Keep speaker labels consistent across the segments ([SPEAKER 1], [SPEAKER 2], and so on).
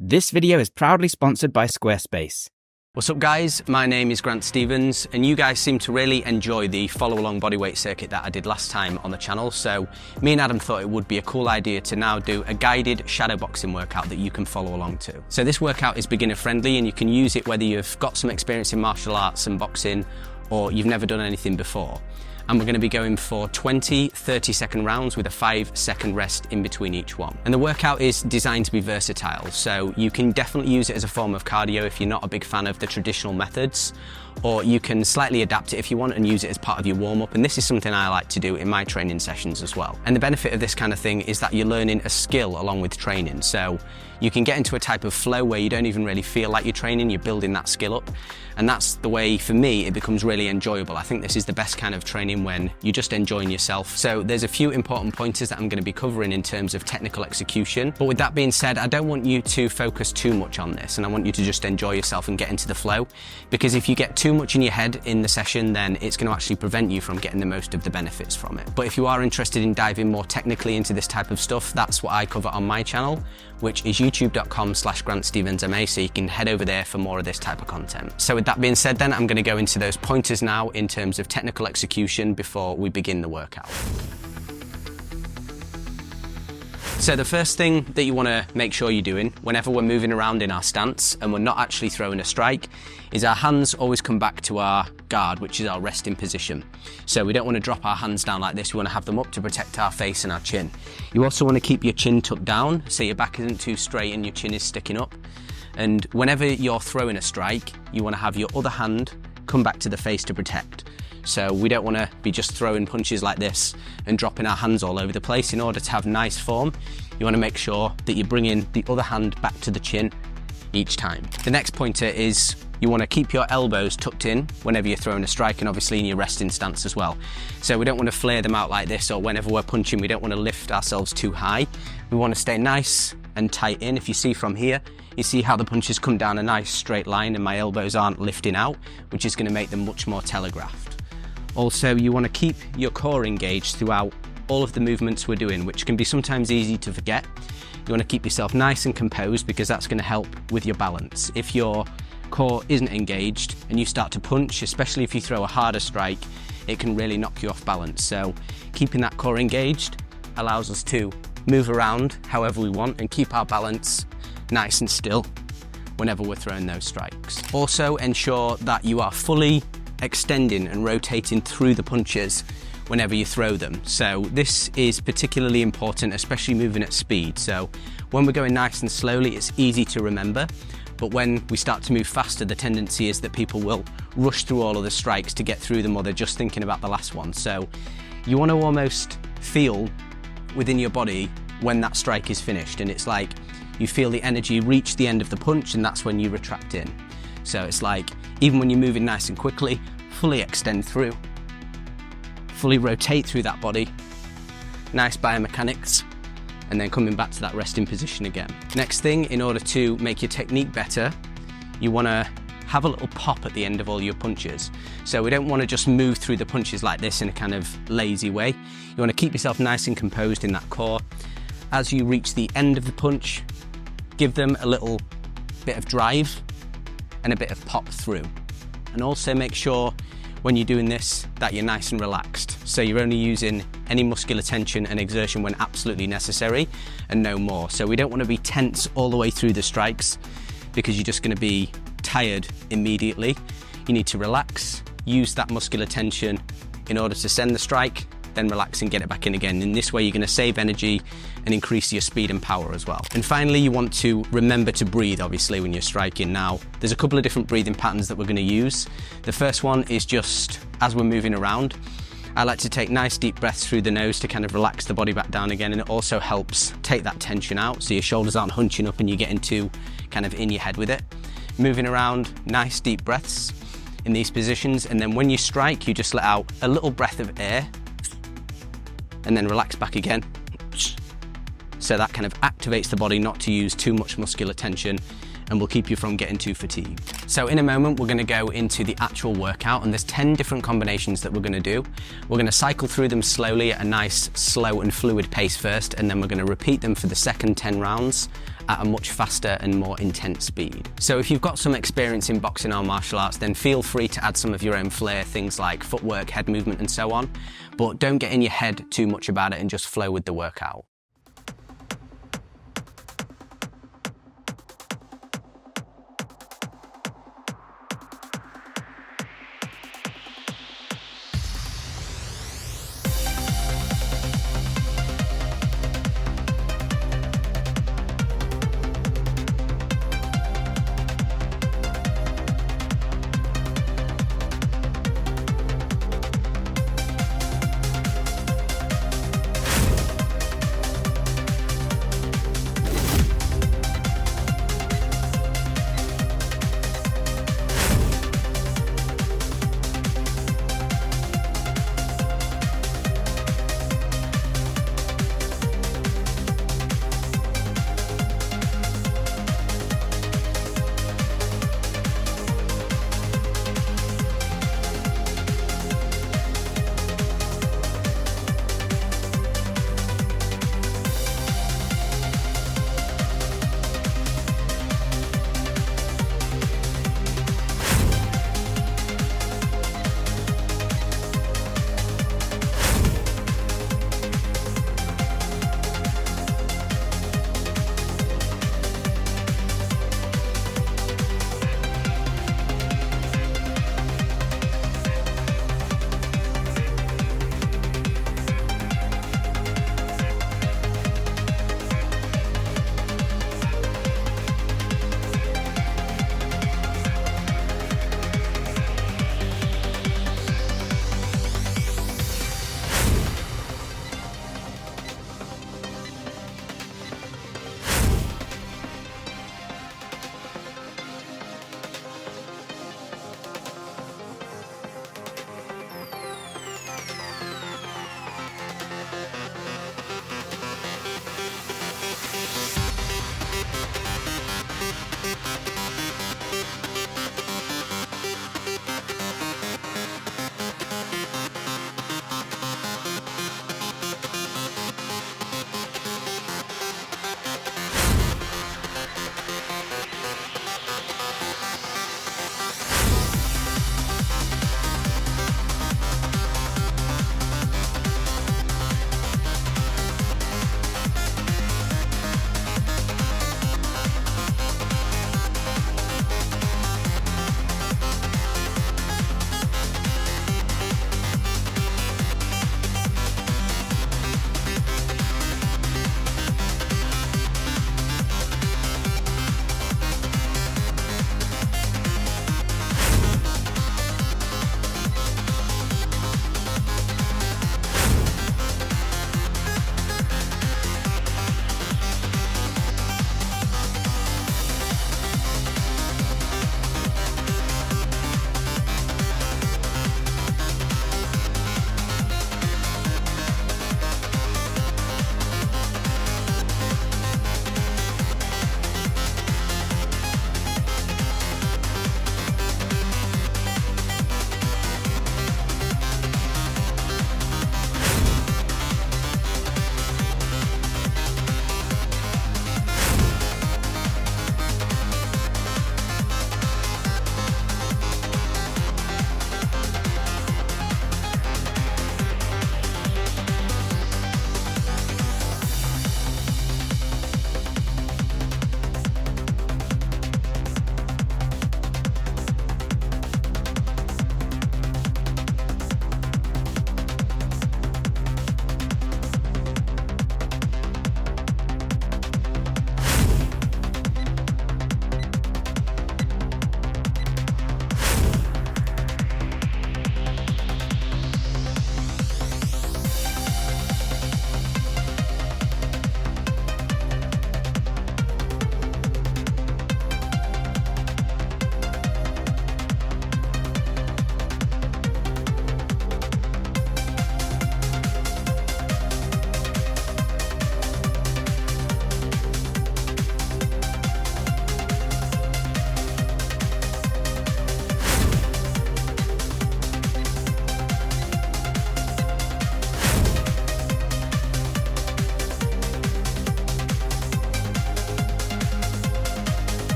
[SPEAKER 1] This video is proudly sponsored by Squarespace.
[SPEAKER 2] What's up guys, my name is Grant Stevens and you guys seem to really enjoy the follow along bodyweight circuit that I did last time on the channel, so me and Adam thought it would be a cool idea to now do a guided shadowboxing workout that you can follow along to. So this workout is beginner friendly and you can use it whether you've got some experience in martial arts and boxing or you've never done anything before. And we're going to be going for 20 30-second rounds with a 5-second rest in between each one. And the workout is designed to be versatile, so you can definitely use it as a form of cardio if you're not a big fan of the traditional methods, or you can slightly adapt it if you want and use it as part of your warm-up, and this is something I like to do in my training sessions as well. And the benefit of this kind of thing is that you're learning a skill along with training, so you can get into a type of flow where you don't even really feel like you're training, you're building that skill up. And that's the way, for me, it becomes really enjoyable. I think this is the best kind of training when you're just enjoying yourself. So there's a few important pointers that I'm going to be covering in terms of technical execution. But with that being said, I don't want you to focus too much on this, and I want you to just enjoy yourself and get into the flow. Because if you get too much in your head in the session, then it's going to actually prevent you from getting the most of the benefits from it. But if you are interested in diving more technically into this type of stuff, that's what I cover on my channel, which is youtube.com/GrantStevensMA, so you can head over there for more of this type of content. So with that being said then, I'm going to go into those pointers now in terms of technical execution before we begin the workout. So the first thing that you want to make sure you're doing whenever we're moving around in our stance and we're not actually throwing a strike is our hands always come back to our guard, which is our resting position. So we don't want to drop our hands down like this, we want to have them up to protect our face and our chin. You also want to keep your chin tucked down so your back isn't too straight and your chin is sticking up. And whenever you're throwing a strike, you want to have your other hand come back to the face to protect. So we don't want to be just throwing punches like this and dropping our hands all over the place. In order to have nice form, you want to make sure that you're bringing the other hand back to the chin each time. The next pointer is you want to keep your elbows tucked in whenever you're throwing a strike, and obviously in your resting stance as well. So we don't want to flare them out like this, or whenever we're punching, we don't want to lift ourselves too high. We want to stay nice and tight in. If you see from here, you see how the punches come down a nice straight line and my elbows aren't lifting out, which is going to make them much more telegraphed. Also, you want to keep your core engaged throughout all of the movements we're doing, which can be sometimes easy to forget. You want to keep yourself nice and composed because that's going to help with your balance. If your core isn't engaged and you start to punch, especially if you throw a harder strike, it can really knock you off balance. So keeping that core engaged allows us to move around however we want and keep our balance nice and still whenever we're throwing those strikes. Also ensure that you are fully extending and rotating through the punches whenever you throw them. So this is particularly important, especially moving at speed. So when we're going nice and slowly, it's easy to remember, but when we start to move faster, the tendency is that people will rush through all of the strikes to get through them, or they're just thinking about the last one. So you want to almost feel within your body when that strike is finished, and it's like you feel the energy reach the end of the punch, and that's when you retract in. So it's like, even when you're moving nice and quickly, fully extend through, fully rotate through that body, nice biomechanics, and then coming back to that resting position again. Next thing, in order to make your technique better, you want to have a little pop at the end of all your punches. So we don't want to just move through the punches like this in a kind of lazy way. You want to keep yourself nice and composed in that core. As you reach the end of the punch, give them a little bit of drive and a bit of pop through. And also make sure when you're doing this that you're nice and relaxed. So you're only using any muscular tension and exertion when absolutely necessary and no more. So we don't want to be tense all the way through the strikes because you're just going to be tired immediately. You need to relax, use that muscular tension in order to send the strike, then relax and get it back in again. In this way, you're going to save energy and increase your speed and power as well. And finally, you want to remember to breathe, obviously, when you're striking. Now, there's a couple of different breathing patterns that we're going to use. The first one is just as we're moving around. I like to take nice deep breaths through the nose to kind of relax the body back down again, and it also helps take that tension out so your shoulders aren't hunching up and you get into kind of in your head with it. Moving around, nice deep breaths in these positions, and then when you strike, you just let out a little breath of air and then relax back again. So that kind of activates the body not to use too much muscular tension and will keep you from getting too fatigued. So in a moment, we're going to go into the actual workout, and there's 10 different combinations that we're going to do. We're going to cycle through them slowly at a nice, slow and fluid pace first, and then we're going to repeat them for the second 10 rounds at a much faster and more intense speed. So if you've got some experience in boxing or martial arts, then feel free to add some of your own flair, things like footwork, head movement and so on, but don't get in your head too much about it and just flow with the workout.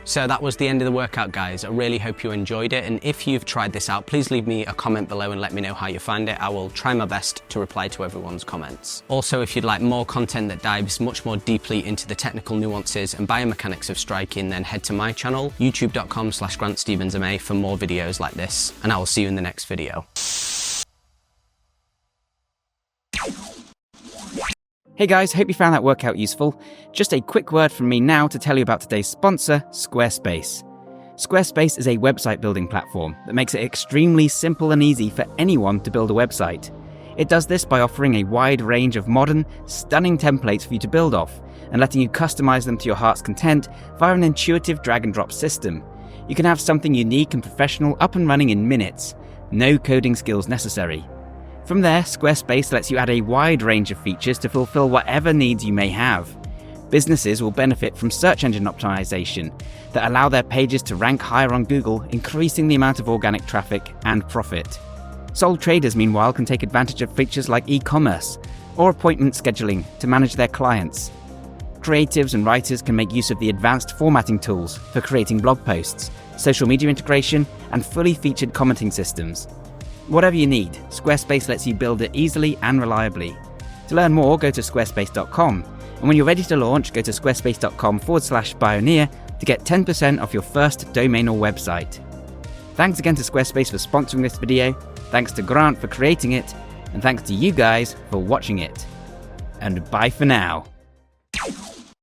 [SPEAKER 2] So that was the end of the workout, guys. I really hope you enjoyed it, and if you've tried this out, please leave me a comment below and let me know how you find it. I will try my best to reply to everyone's comments. Also, if you'd like more content that dives much more deeply into the technical nuances and biomechanics of striking, then head to my channel, youtube.com/GrantStevensMA, for more videos like this, and I will see you in the next video.
[SPEAKER 1] Hey guys, hope you found that workout useful. Just a quick word from me now to tell you about today's sponsor, Squarespace. Squarespace is a website building platform that makes it extremely simple and easy for anyone to build a website. It does this by offering a wide range of modern, stunning templates for you to build off, and letting you customize them to your heart's content via an intuitive drag and drop system. You can have something unique and professional up and running in minutes. No coding skills necessary. From there, Squarespace lets you add a wide range of features to fulfill whatever needs you may have. Businesses will benefit from search engine optimization that allow their pages to rank higher on Google, increasing the amount of organic traffic and profit. Sole traders, meanwhile, can take advantage of features like e-commerce or appointment scheduling to manage their clients. Creatives and writers can make use of the advanced formatting tools for creating blog posts, social media integration, and fully featured commenting systems. Whatever you need, Squarespace lets you build it easily and reliably. To learn more, go to squarespace.com, and when you're ready to launch, go to squarespace.com/Bioneer to get 10% off your first domain or website. Thanks again to Squarespace for sponsoring this video, thanks to Grant for creating it, and thanks to you guys for watching it. And bye for now.